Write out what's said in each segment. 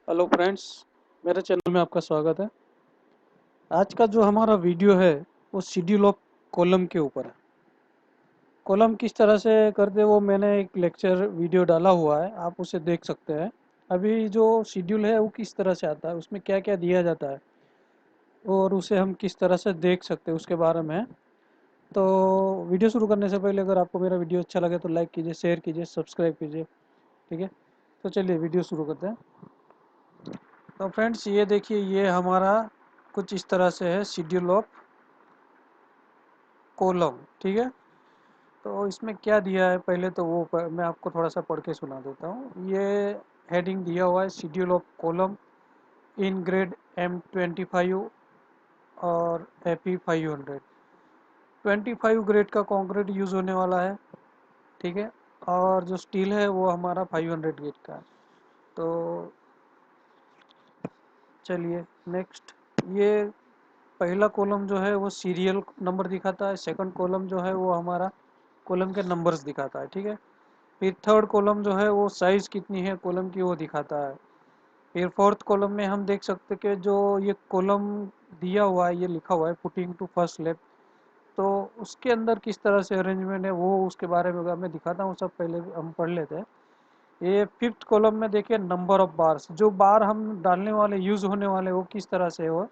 Hello friends, मेरे channel में आपका स्वागत है। आज का जो हमारा वीडियो है वो शेड्यूल ऑफ कॉलम के ऊपर है। कॉलम किस तरह से करते वो मैंने एक लेक्चर वीडियो डाला हुआ है, आप उसे देख सकते हैं। अभी जो शेड्यूल है वो किस तरह से आता है, उसमें क्या क्या दिया जाता है और उसे हम किस तरह से देख सकते हैं उसके बारे में है। तो वीडियो शुरू करने से पहले अगर आपको मेरा वीडियो अच्छा लगे तो लाइक कीजिए, शेयर कीजिए, सब्सक्राइब कीजिए। ठीक है, तो चलिए वीडियो शुरू करते हैं। तो फ्रेंड्स ये देखिए, ये हमारा कुछ इस तरह से है शेड्यूल ऑफ कॉलम। ठीक है, तो इसमें क्या दिया है पहले तो मैं आपको थोड़ा सा पढ़ के सुना देता हूँ। ये हेडिंग दिया हुआ है schedule of column in grade M25 और AP500। 25 ग्रेड का कंक्रीट यूज़ होने वाला है। ठीक है, और जो स्टील है वो हमारा 500 ग्रेड का है। तो चलिए नेक्स्ट, ये पहला कॉलम जो है वो सीरियल नंबर दिखाता है। सेकंड कॉलम जो है वो हमारा कॉलम के नंबर्स दिखाता है। ठीक है, फिर थर्ड कॉलम जो है वो साइज़ कितनी है कॉलम की वो दिखाता है। फिर फोर्थ कॉलम में हम देख सकते कि जो ये कॉलम दिया हुआ है, ये लिखा हुआ है फुटिंग टू फर्स्ट स्लैब, तो उसके अंदर किस तरह से अरेंजमेंट है वो उसके बारे में अगर मैं दिखाता हूँ। सब पहले हम पढ़ लेते हैं। ये फिफ्थ कॉलम में देखिए नंबर ऑफ बार्स, जो बार हम डालने वाले यूज़ होने वाले वो किस तरह से हो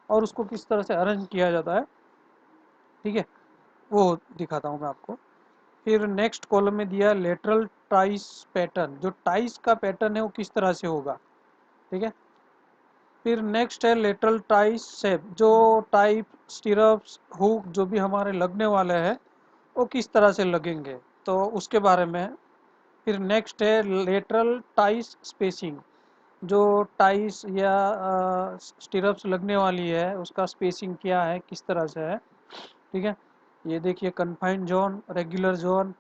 और उसको किस तरह से अरेंज किया जाता है। ठीक है, वो दिखाता हूँ मैं आपको। फिर नेक्स्ट कॉलम में दिया लेटरल टाइस पैटर्न, जो टाइस का पैटर्न है वो किस तरह से होगा। ठीक है, फिर नेक्स्ट है लेटरल टाइस शेप, जो टाइप स्टिरप्स हुक जो भी हमारे लगने वाले हैं वो किस तरह से लगेंगे, तो उसके बारे में है। फिर नेक्स्ट है लेटरल टाइस स्पेसिंग, जो टाइस या स्टिरप्स लगने वाली है उसका स्पेसिंग क्या है, किस तरह से है। ठीक है, ये देखिए कन्फाइंड जोन, रेगुलर जोन,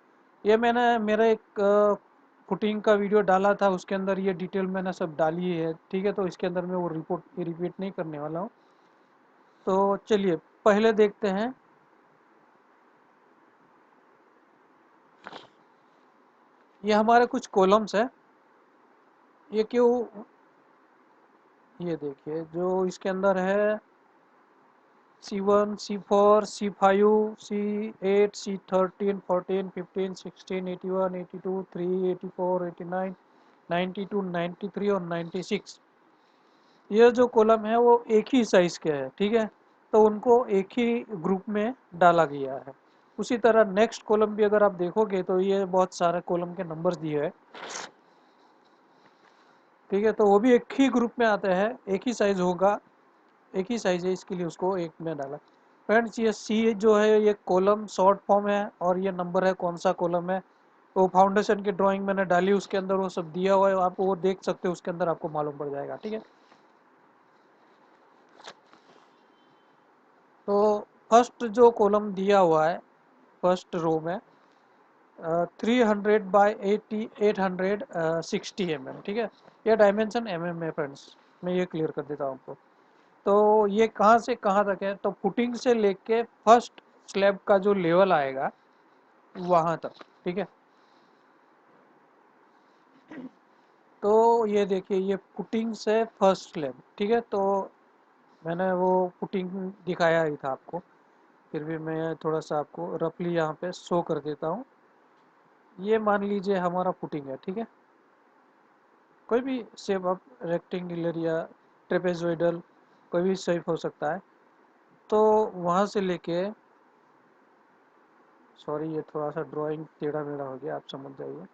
ये मैंने मेरा एक फुटिंग का वीडियो डाला था, उसके अंदर ये डिटेल मैंने सब डाली है। ठीक है, तो इसके अंदर मैं वो रिपीट नहीं करने वाला हूँ। तो चलिए पहले देखते हैं। ये हमारे कुछ कॉलम्स है। ये क्यों, ये देखिए जो इसके अंदर है C1, C4, C5, C8, C13, 14, 15, 16, 81, 82, 3, 84, 89, 92, 93 और 96। ये जो कॉलम है वो एक ही साइज के है। ठीक है, तो उनको एक ही ग्रुप में डाला गया है। उसी तरह नेक्स्ट कॉलम भी अगर आप देखोगे तो ये बहुत सारे कॉलम के नंबर्स दिए हैं। ठीक है, तो वो भी एक ही ग्रुप में आते हैं, एक ही साइज होगा, एक ही साइज है, इसके लिए उसको एक में डाला। फ्रेंड्स ये सी जो है ये कॉलम शॉर्ट फॉर्म है और ये नंबर है कौन सा कॉलम है। तो फाउंडेशन की ड्राइंग मैंने डाली, उसके अंदर वो सब दिया हुआ है, आप वो देख सकते हो, उसके अंदर आपको मालूम पड़ जाएगा। ठीक है, तो फर्स्ट जो कॉलम दिया हुआ है फर्स्ट रो में 300 by 860 mm। ठीक है, ये डायमेंशन mm है फ्रेंड्स, मैं ये क्लियर कर देता हूँ आपको। तो ये कहाँ से कहाँ तक है, तो फुटिंग से लेके फर्स्ट स्लैब का जो लेवल आएगा वहाँ तक। ठीक है, तो ये देखिए ये फुटिंग से फर्स्ट स्लैब। ठीक है, तो मैंने वो फुटिंग दिखाया ही था आपको, फिर भी मैं थोड़ा सा आपको रफली यहाँ पे शो कर देता हूँ। ये मान लीजिए हमारा फुटिंग है। ठीक है, कोई भी शेप आप रेक्टेंगुलर या ट्रेपेजोइडल कोई भी शेप हो सकता है। तो वहाँ से लेके, सॉरी ये थोड़ा सा ड्राइंग टेढ़ा मेढ़ा हो गया, आप समझ जाइए।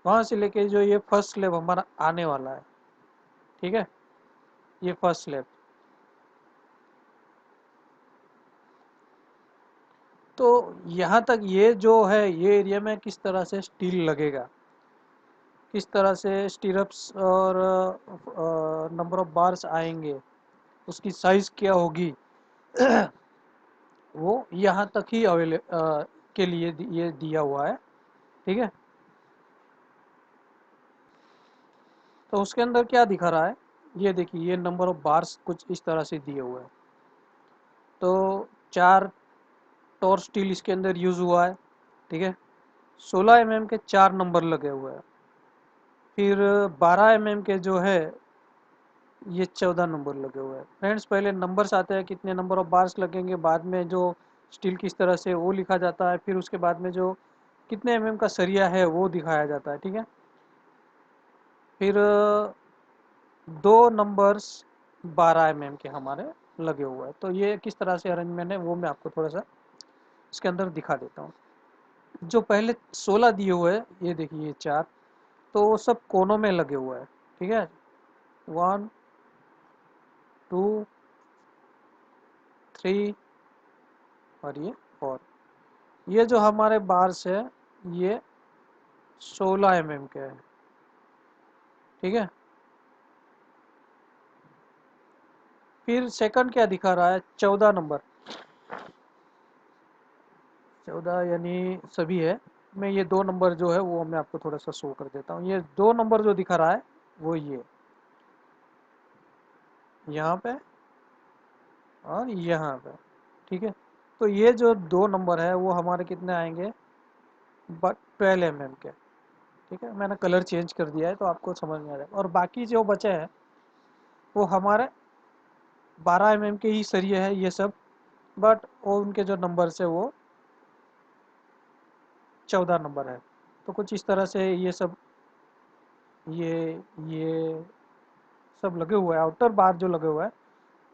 वहाँ से लेके जो ये फर्स्ट स्लैब हमारा आने वाला है। ठीक है, ये फर्स्ट स्लैब, तो यहाँ तक ये जो है ये एरिया में किस तरह से स्टील लगेगा, किस तरह से स्टीरप्स और नंबर ऑफ बार्स आएंगे, उसकी साइज क्या होगी, वो यहाँ तक ही के लिए ये दिया हुआ है। ठीक है, तो उसके अंदर क्या दिखा रहा है, ये देखिए ये नंबर ऑफ बार्स कुछ इस तरह से दिए हुए हैं। तो 4 टॉर स्टील इसके अंदर यूज हुआ है। ठीक है, 16 mm के 4 नंबर लगे हुए हैं। फिर 12 mm के जो है ये 14 नंबर लगे हुए हैं फ्रेंड्स। पहले नंबर्स आते हैं, कितने नंबर ऑफ बार्स लगेंगे, बाद में जो स्टील किस तरह से वो लिखा जाता है, फिर उसके बाद में जो कितने का सरिया है वो दिखाया जाता है, ठीक है। फिर दो नंबर्स 12 के हमारे लगे हुए हैं। तो ये किस तरह से अरेंजमेंट है वो मैं आपको थोड़ा सा इसके अंदर दिखा देता हूँ। जो पहले 16 दिए हुए हैं, ये देखिए ये 4, तो वो सब कोनों में लगे हुए हैं, ठीक है। 1 2 3 और ये 4। ये जो हमारे बार्स है ये 16 के हैं, ठीक है। फिर सेकंड क्या दिखा रहा है, 14 नंबर, 14 यानी सभी है। मैं ये 2 नंबर जो है वो मैं आपको थोड़ा सा शो कर देता हूँ। ये 2 नंबर जो दिखा रहा है वो ये यहाँ पे और यहाँ पे, ठीक है। तो ये जो 2 नंबर है वो हमारे कितने आएंगे, 12 के, ठीक है। मैंने कलर चेंज कर दिया है तो आपको समझ में आ जाएगा। और बाकी जो बचे हैं वो हमारे 12 के ही सरिये है ये सब, बट वो उनके जो नंबर है वो 14 नंबर है। तो कुछ इस तरह से ये सब ये सब लगे हुए हैं, आउटर बार जो लगे हुए हैं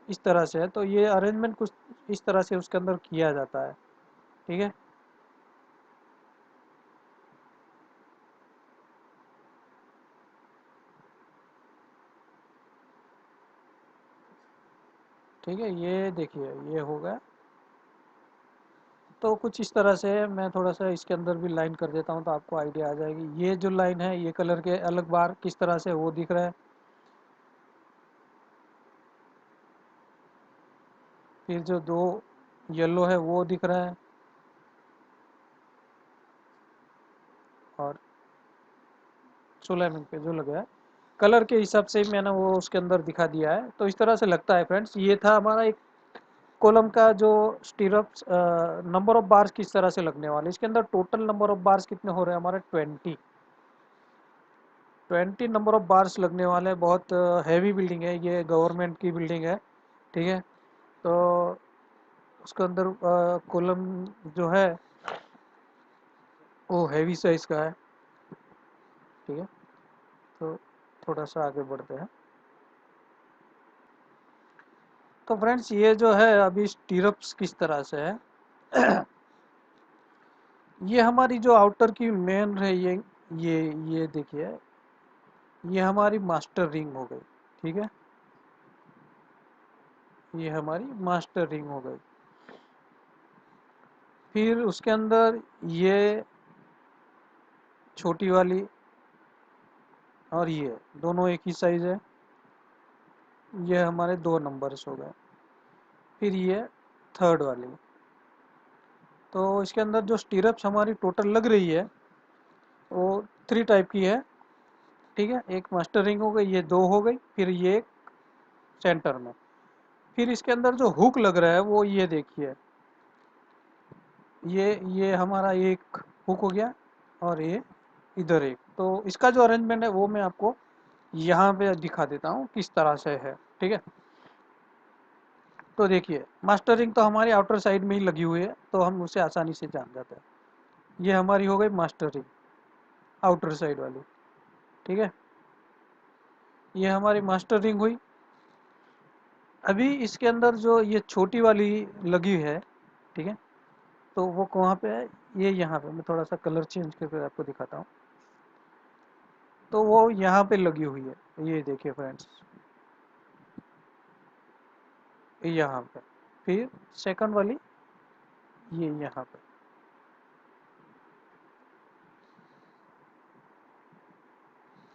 इस तरह से है। तो ये अरेंजमेंट कुछ इस तरह से उसके अंदर किया जाता है, ठीक है। ठीक है, ये देखिए ये हो गया। तो कुछ इस तरह से मैं थोड़ा सा इसके अंदर भी लाइन कर देता हूँ तो आपको आइडिया आ जाएगी। ये जो लाइन है ये कलर के अलग बार किस तरह से वो दिख रहा है। फिर जो दो येलो है वो दिख रहा है, और 16 पे जो लगा है कलर के हिसाब से ही मैंने वो उसके अंदर दिखा दिया है। तो इस तरह से लगता है फ्रेंड्स। ये था हमारा एक कॉलम का जो स्टीरअप्स, नंबर ऑफ बार्स किस तरह से लगने वाले। इसके अंदर टोटल नंबर ऑफ बार्स कितने हो रहे हैं हमारे, 20 नंबर ऑफ बार्स लगने वाले हैं। बहुत हैवी बिल्डिंग है ये, गवर्नमेंट की बिल्डिंग है, ठीक है। तो उसके अंदर कॉलम जो है वो हैवी साइज का है, ठीक है। तो थोड़ा सा आगे बढ़ते हैं। तो फ्रेंड्स ये जो है अभी स्टीरअप्स किस तरह से है ये हमारी जो आउटर की मेन है ये ये देखिए ये हमारी मास्टर रिंग हो गई, ठीक है। ये हमारी मास्टर रिंग हो गई। फिर उसके अंदर ये छोटी वाली और ये दोनों एक ही साइज है, ये हमारे 2 नंबर्स हो गए। फिर ये थर्ड वाली। तो इसके अंदर जो स्टीरअप्स हमारी टोटल लग रही है वो 3 टाइप की है, ठीक है। एक मास्टर रिंग हो गई, ये 2 हो गई, फिर ये एक सेंटर में। फिर इसके अंदर जो हुक लग रहा है वो ये देखिए, ये हमारा एक हुक हो गया और ये इधर एक। तो इसका जो अरेंजमेंट है वो मैं आपको यहाँ पे दिखा देता हूँ किस तरह से है, ठीक है। तो देखिए मास्टर रिंग तो हमारी आउटर साइड में ही लगी हुई है तो हम उसे आसानी से जान जाते हैं। ये हमारी हो गई मास्टर रिंग आउटर साइड वाली, ठीक है। ये हमारी मास्टर रिंग हुई। अभी इसके अंदर जो ये छोटी वाली लगी है, ठीक है। तो वो कहाँ पे है, ये यहाँ पे। मैं थोड़ा सा कलर चेंज करके आपको दिखाता हूँ। तो वो यहाँ पे लगी हुई है, ये देखिए फ्रेंड्स, यहाँ पे। फिर सेकंड वाली ये यहाँ पे,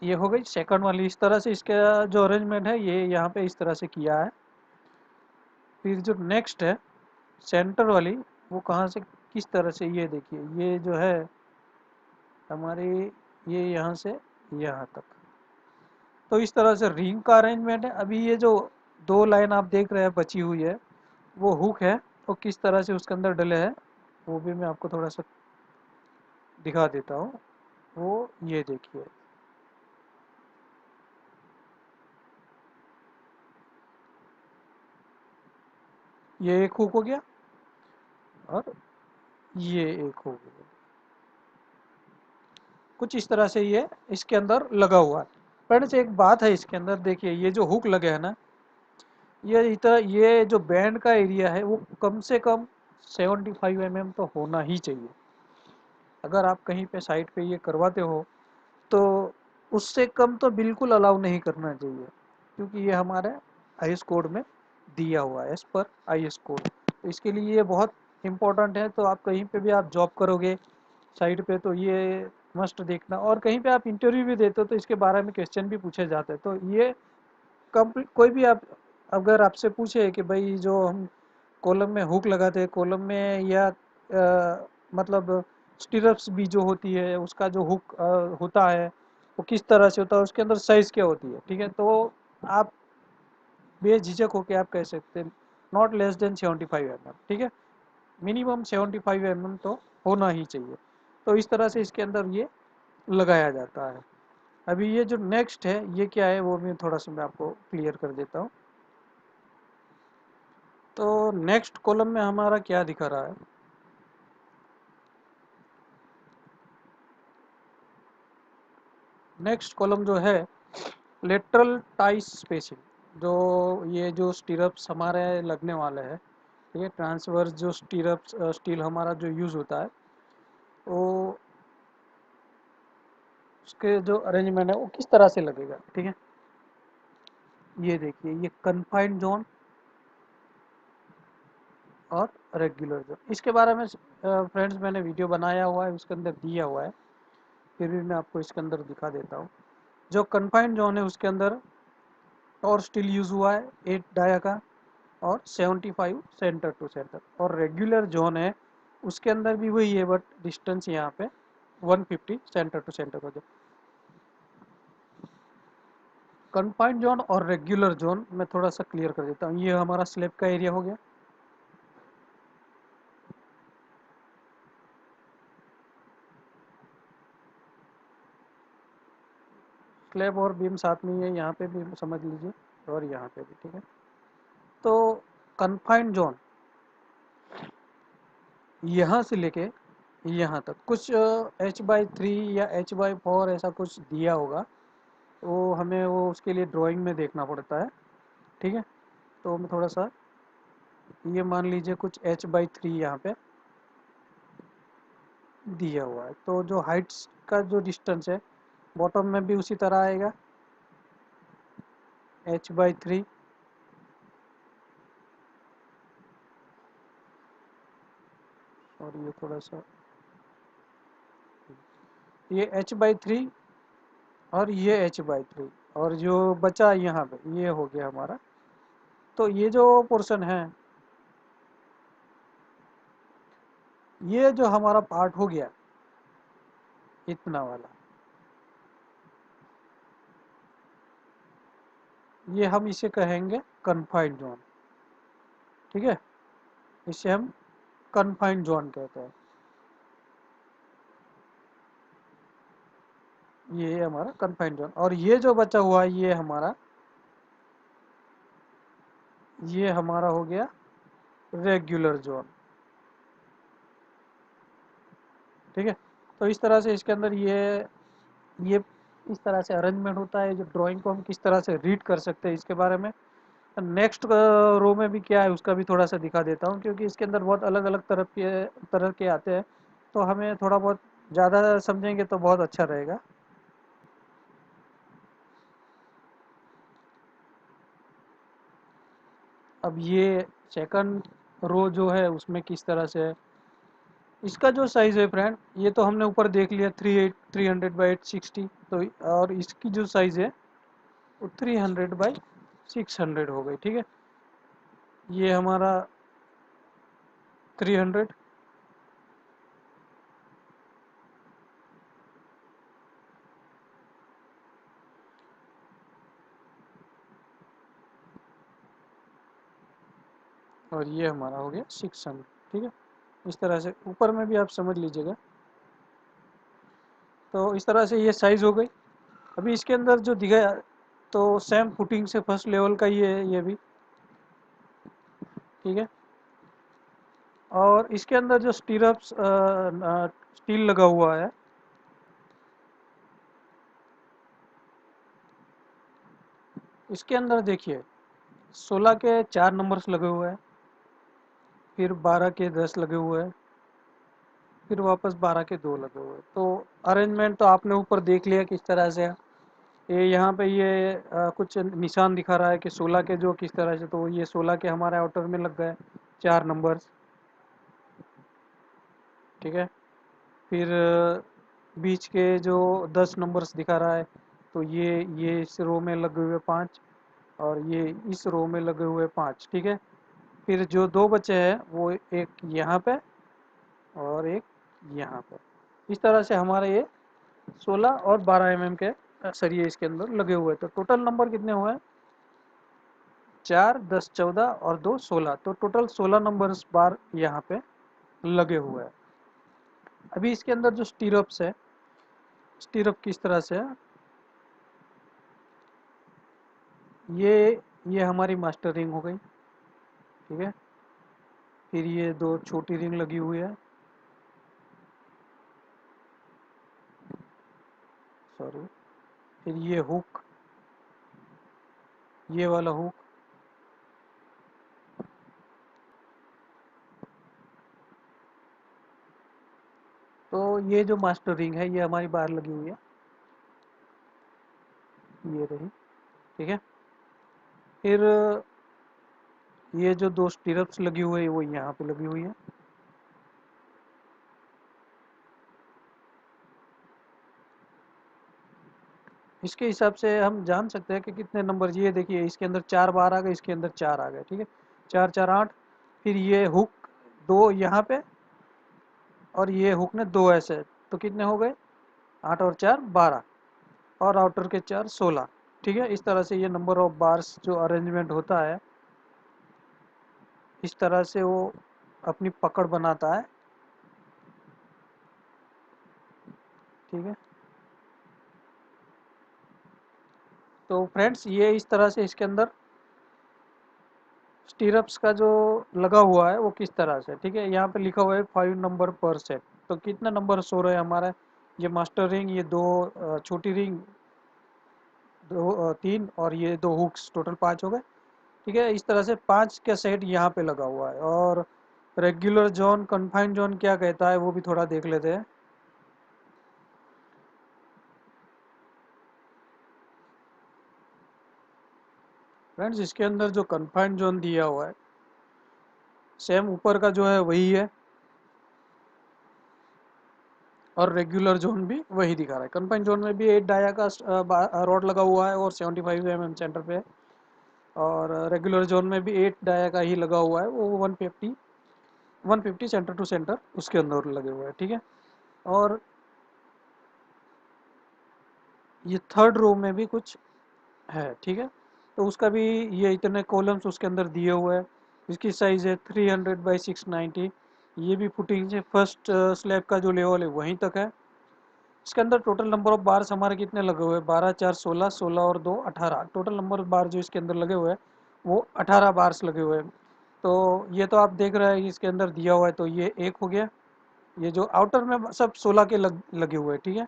ये हो गई सेकंड वाली। इस तरह से इसका जो अरेंजमेंट है ये यहाँ पे इस तरह से किया है। फिर जो नेक्स्ट है सेंटर वाली, वो कहाँ से किस तरह से, ये देखिए ये जो है हमारी ये यहाँ से यहाँ तक। तो इस तरह से रिंग का अरेंजमेंट है। अभी ये जो 2 लाइन आप देख रहे हैं बची हुई है वो हुक है, तो किस तरह से उसके अंदर डले हैं वो भी मैं आपको थोड़ा सा दिखा देता हूँ। वो ये देखिए ये एक हुक हो गया और ये एक हो गया। कुछ इस तरह से ये इसके अंदर लगा हुआ है। फ्रेंड्स एक बात है इसके अंदर, देखिए ये जो हुक लगे है ना, ये जो बैंड का एरिया है वो कम से कम 75 mm तो होना ही चाहिए। अगर आप कहीं पे साइट पे ये करवाते हो तो उससे कम तो बिल्कुल अलाउ नहीं करना चाहिए, क्योंकि ये हमारे आईएस कोड में दिया हुआ है, एज पर आईएस कोड। तो इसके लिए ये बहुत इम्पोर्टेंट है। तो आप कहीं पे भी आप जॉब करोगे साइट पे तो ये मस्ट देखना, और कहीं पे आप इंटरव्यू भी देते हो तो इसके बारे में क्वेश्चन भी पूछे जाते हैं। तो ये कंप्लीट कोई भी आप अगर आपसे पूछे कि भाई जो हम कॉलम में हुक लगाते हैं कॉलम में, या मतलब स्टिरप्स भी जो होती है उसका जो हुक होता है वो किस तरह से होता है, उसके अंदर साइज क्या होती है, ठीक है, तो आप बेझिझक होकर आप कह सकते हैं नॉट लेस देन 75 mm, ठीक है, मिनिमम 75 mm तो होना ही चाहिए। तो इस तरह से इसके अंदर ये लगाया जाता है। अभी ये जो नेक्स्ट है ये क्या है वो मैं थोड़ा सा मैं आपको क्लियर कर देता हूँ। तो नेक्स्ट कॉलम में हमारा क्या दिखा रहा है, नेक्स्ट कॉलम जो है लेटरल टाई स्पेसिंग, जो ये जो स्टीरप्स हमारे लगने वाले हैं, ठीक है, ट्रांसवर्स जो स्टीरप्स स्टील हमारा जो यूज़ होता है वो उसके जो अरेंजमेंट है वो किस तरह से लगेगा, ठीक है। ये देखिए ये कन्फाइंड जोन और रेगुलर जोन, इसके बारे में फ्रेंड्स मैंने वीडियो बनाया हुआ है, उसके अंदर दिया हुआ है, फिर भी मैं आपको इसके अंदर दिखा देता हूँ। जो कन्फाइंड जोन है उसके अंदर और स्टील यूज़ हुआ है 8 डाया का और 75 सेंटर टू सेंटर, और रेगुलर जोन है उसके अंदर भी वही है, बट डिस्टेंस यहाँ पे 150 सेंटर टू सेंटर हो जाए। कन्फाइंड जोन और रेगुलर जोन मैं थोड़ा सा क्लियर कर देता हूँ। ये हमारा स्लैब का एरिया हो गया, स्लैब और बीम साथ में ही है, यहाँ पे भी समझ लीजिए और यहाँ पे भी, ठीक है। तो कन्फाइंड जोन यहाँ से लेके यहाँ तक कुछ H/3 या H/4 ऐसा कुछ दिया होगा, वो हमें वो उसके लिए ड्राइंग में देखना पड़ता है, ठीक है। तो मैं थोड़ा सा ये मान लीजिए कुछ H/3 यहाँ पे दिया हुआ है, तो जो हाइट्स का जो डिस्टेंस है बॉटम में भी उसी तरह आएगा H/3, और ये थोड़ा सा ये H/3 और ये H/3, और जो बचा यहाँ पे ये हो गया हमारा। तो ये जो पोर्शन है, ये जो हमारा पार्ट हो गया इतना वाला, ये हम इसे कहेंगे कन्फाइंड जोन, ठीक है, इसे हम कन्फाइंड जोन कहते हैं। ये हमारा कन्फाइंड जोन, और ये जो बचा हुआ है ये हमारा हो गया रेगुलर जोन, ठीक है। तो इस तरह से इसके अंदर ये इस तरह से अरेंजमेंट होता है। जो ड्राइंग को हम किस तरह से रीड कर सकते हैं इसके बारे में नेक्स्ट रो में भी क्या है उसका भी थोड़ा सा दिखा देता हूँ, क्योंकि इसके अंदर बहुत अलग अलग तरह के आते हैं, तो हमें थोड़ा बहुत ज़्यादा समझेंगे तो बहुत अच्छा रहेगा। अब ये सेकंड रो जो है उसमें किस तरह से है, इसका जो साइज़ है फ्रेंड, ये तो हमने ऊपर देख लिया 300/860, तो और इसकी जो साइज़ है वो 300/600 हो गई, ठीक है। ये हमारा 300, और ये हमारा हो गया 600, ठीक है। इस तरह से ऊपर में भी आप समझ लीजिएगा। तो इस तरह से ये साइज़ हो गई। अभी इसके अंदर जो दिखा तो सेम फुटिंग से फर्स्ट लेवल का ये भी, ठीक है। और इसके अंदर जो स्टीरअप्स स्टील लगा हुआ है, इसके अंदर देखिए 16 के 4 नंबर्स लगे हुए हैं, फिर 12 के 10 लगे हुए हैं, फिर वापस 12 के 2 लगे हुए हैं। तो अरेंजमेंट तो आपने ऊपर देख लिया किस तरह से है। ये यहाँ पे ये कुछ निशान दिखा रहा है कि 16 के जो किस तरह से, तो ये 16 के हमारे आउटर में लग गए 4 नंबर्स, ठीक है। फिर बीच के जो 10 नंबर्स दिखा रहा है, तो ये इस रो में लगे हुए 5, और ये इस रो में लगे हुए 5, ठीक है। फिर जो दो बचे हैं वो एक यहाँ पे और एक यहाँ पे, इस तरह से हमारे ये 16 और 12 mm के सरिये इसके अंदर लगे हुए। तो टोटल नंबर कितने हुए? 4, 10, 14 और 2, 16। तो टोटल 16 नंबर्स बार यहाँ पे लगे हुए हैं। अभी इसके अंदर जो स्टीरअप्स है, स्टीरअप किस तरह से है, ये हमारी मास्टर रिंग हो गई, ठीक है। फिर ये दो छोटी रिंग लगी हुई है, सॉरी। फिर ये हुक, ये वाला हुक, तो ये जो मास्टर रिंग है ये हमारी बाहर लगी हुई है, ये रही, ठीक है। फिर ये जो दो स्टीरअप्स लगी हुई है वो यहाँ पे लगी हुई है। इसके हिसाब से हम जान सकते हैं कि कितने नंबर, ये देखिए इसके अंदर 4 बार आ गए, इसके अंदर 4 आ गए, ठीक है। 4, 4, 8। फिर ये हुक दो यहाँ पे, और ये हुक ने दो ऐसे, तो कितने हो गए? 8 और 4, 12, और आउटर के 4, 16, ठीक है। इस तरह से ये नंबर ऑफ बार्स जो अरेंजमेंट होता है, इस तरह से वो अपनी पकड़ बनाता है, ठीक है। तो फ्रेंड्स ये इस तरह से इसके अंदर स्टीरअप्स का जो लगा हुआ है वो किस तरह से, ठीक है। यहाँ पे लिखा हुआ है 5 नंबर पर सेट। तो कितने नंबर सो रहे हैं हमारे? ये मास्टर रिंग, ये दो छोटी रिंग, दो 3, और ये दो हुक्स, टोटल 5 हो गए, ठीक है। इस तरह से 5 का सेट यहाँ पे लगा हुआ है। और रेगुलर जोन, कन्फाइंड जोन क्या कहता है वो भी थोड़ा देख लेते हैं। फ्रेंड्स इसके अंदर जो कन्फाइंड जोन दिया हुआ है, सेम ऊपर का जो है वही है, और रेगुलर जोन भी वही दिखा रहा है। कन्फाइंड जोन में भी 8 डाया का रॉड लगा हुआ है और 75 mm सेंटर पे है, और रेगुलर जोन में भी 8 डाया का ही लगा हुआ है, वो 150 सेंटर टू सेंटर उसके अंदर लगे हुए हैं, ठीक है। और ये थर्ड रो में भी कुछ है, ठीक है। तो उसका भी ये इतने कॉलम्स उसके अंदर दिए हुए हैं। इसकी साइज़ है 300 बाई 690। ये भी फुटिंग से फर्स्ट स्लैब का जो लेवल है वहीं तक है। इसके अंदर टोटल नंबर ऑफ बार्स हमारे कितने लगे हुए हैं? 12, 4, 16, 16 और 2, 18। टोटल नंबर ऑफ बार जो इसके अंदर लगे हुए हैं वो 18 बार्स लगे हुए हैं। तो ये तो आप देख रहे हैं इसके अंदर दिया हुआ है, तो ये एक हो गया। ये जो आउटर में सब 16 के लगे हुए हैं, ठीक है।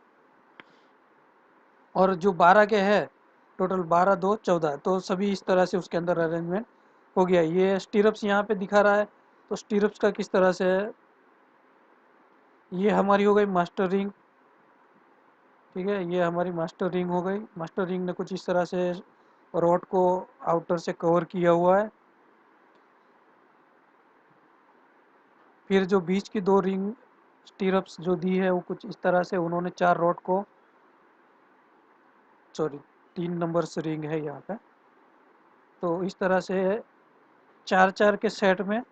और जो 12 के है, टोटल 12, 2, 14, तो सभी इस तरह से उसके अंदर अरेंजमेंट हो गया। ये स्टीरअप्स यहाँ पे दिखा रहा है, तो स्टीरअप्स का किस तरह से है, ये हमारी हो गई मास्टर रिंग, ठीक है। ये हमारी मास्टर रिंग हो गई। मास्टर रिंग ने कुछ इस तरह से रॉड को आउटर से कवर किया हुआ है। फिर जो बीच की दो रिंग स्टीरअप्स जो दी है वो कुछ इस तरह से उन्होंने 4 रॉड को, सॉरी 3 नंबर से रिंग है यहाँ पे, तो इस तरह से 4, 4 के सेट में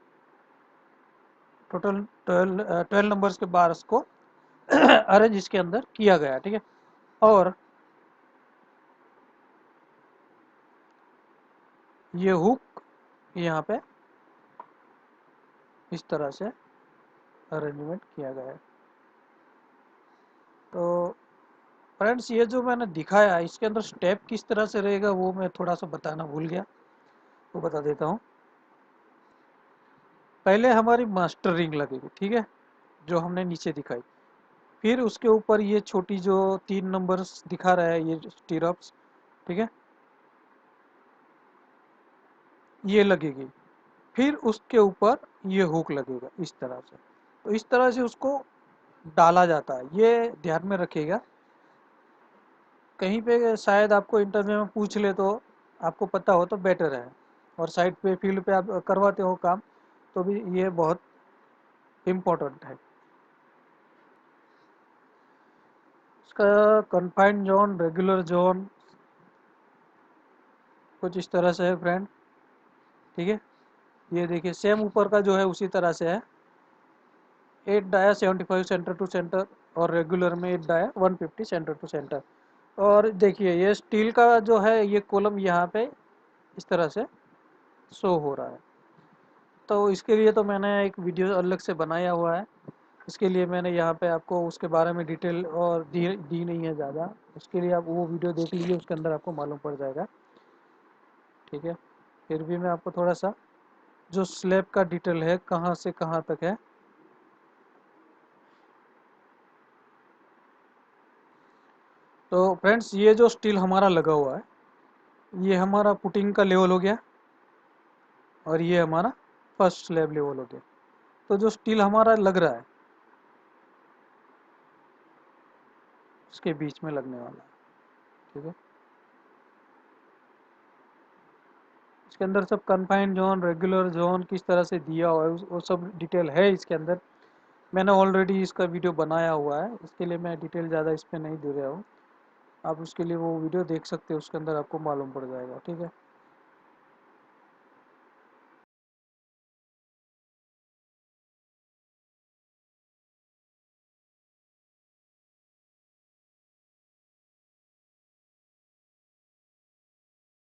टोटल 12 नंबर्स के बार्स को अरेंज इसके अंदर किया गया, ठीक है। और ये हुक यहाँ पे इस तरह से अरेंजमेंट किया गया है। तो फ्रेंड्स ये जो मैंने दिखाया इसके अंदर स्टेप किस तरह से रहेगा वो मैं थोड़ा सा बताना भूल गया, तो बता देता हूँ। पहले हमारी मास्टर रिंग लगेगी, ठीक है, जो हमने नीचे दिखाई। फिर उसके ऊपर ये छोटी जो 3 नंबर्स दिखा रहा है, ये स्टीरअप्स, ठीक है, ये लगेगी। फिर उसके ऊपर ये हुक लगेगा इस तरह से। तो इस तरह से उसको डाला जाता है, ये ध्यान में रखिएगा। कहीं पे शायद आपको इंटरव्यू में पूछ ले तो आपको पता हो तो बेटर है, और साइट पे फील्ड पे आप करवाते हो काम तो भी ये बहुत इम्पोर्टेंट है। इसका कन्फाइंड जोन, रेगुलर जोन कुछ इस तरह से है फ्रेंड, ठीक है। ये देखिए सेम ऊपर का जो है उसी तरह से है। 8 डाया 75 सेंटर टू सेंटर, और रेगुलर में 8 डाया 150 सेंटर टू सेंटर। और देखिए ये स्टील का जो है ये कॉलम यहाँ पे इस तरह से शो हो रहा है। तो इसके लिए तो मैंने एक वीडियो अलग से बनाया हुआ है, इसके लिए मैंने यहाँ पे आपको उसके बारे में डिटेल और दी नहीं है ज़्यादा। उसके लिए आप वो वीडियो देख लीजिए, उसके अंदर आपको मालूम पड़ जाएगा, ठीक है। फिर भी मैं आपको थोड़ा सा जो स्लैब का डिटेल है कहाँ से कहाँ तक है। तो फ्रेंड्स ये जो स्टील हमारा लगा हुआ है, ये हमारा पुटिंग का लेवल हो गया, और ये हमारा फर्स्ट स्लैब लेवल हो गया। तो जो स्टील हमारा लग रहा है इसके बीच में लगने वाला है, ठीक है। इसके अंदर सब कन्फाइंड जोन, रेगुलर जोन किस तरह से दिया हुआ है वो सब डिटेल है इसके अंदर। मैंने ऑलरेडी इसका वीडियो बनाया हुआ है, इसके लिए मैं डिटेल ज़्यादा इस पर नहीं दे रहा हूँ। आप उसके लिए वो वीडियो देख सकते हो, उसके अंदर आपको मालूम पड़ जाएगा, ठीक है।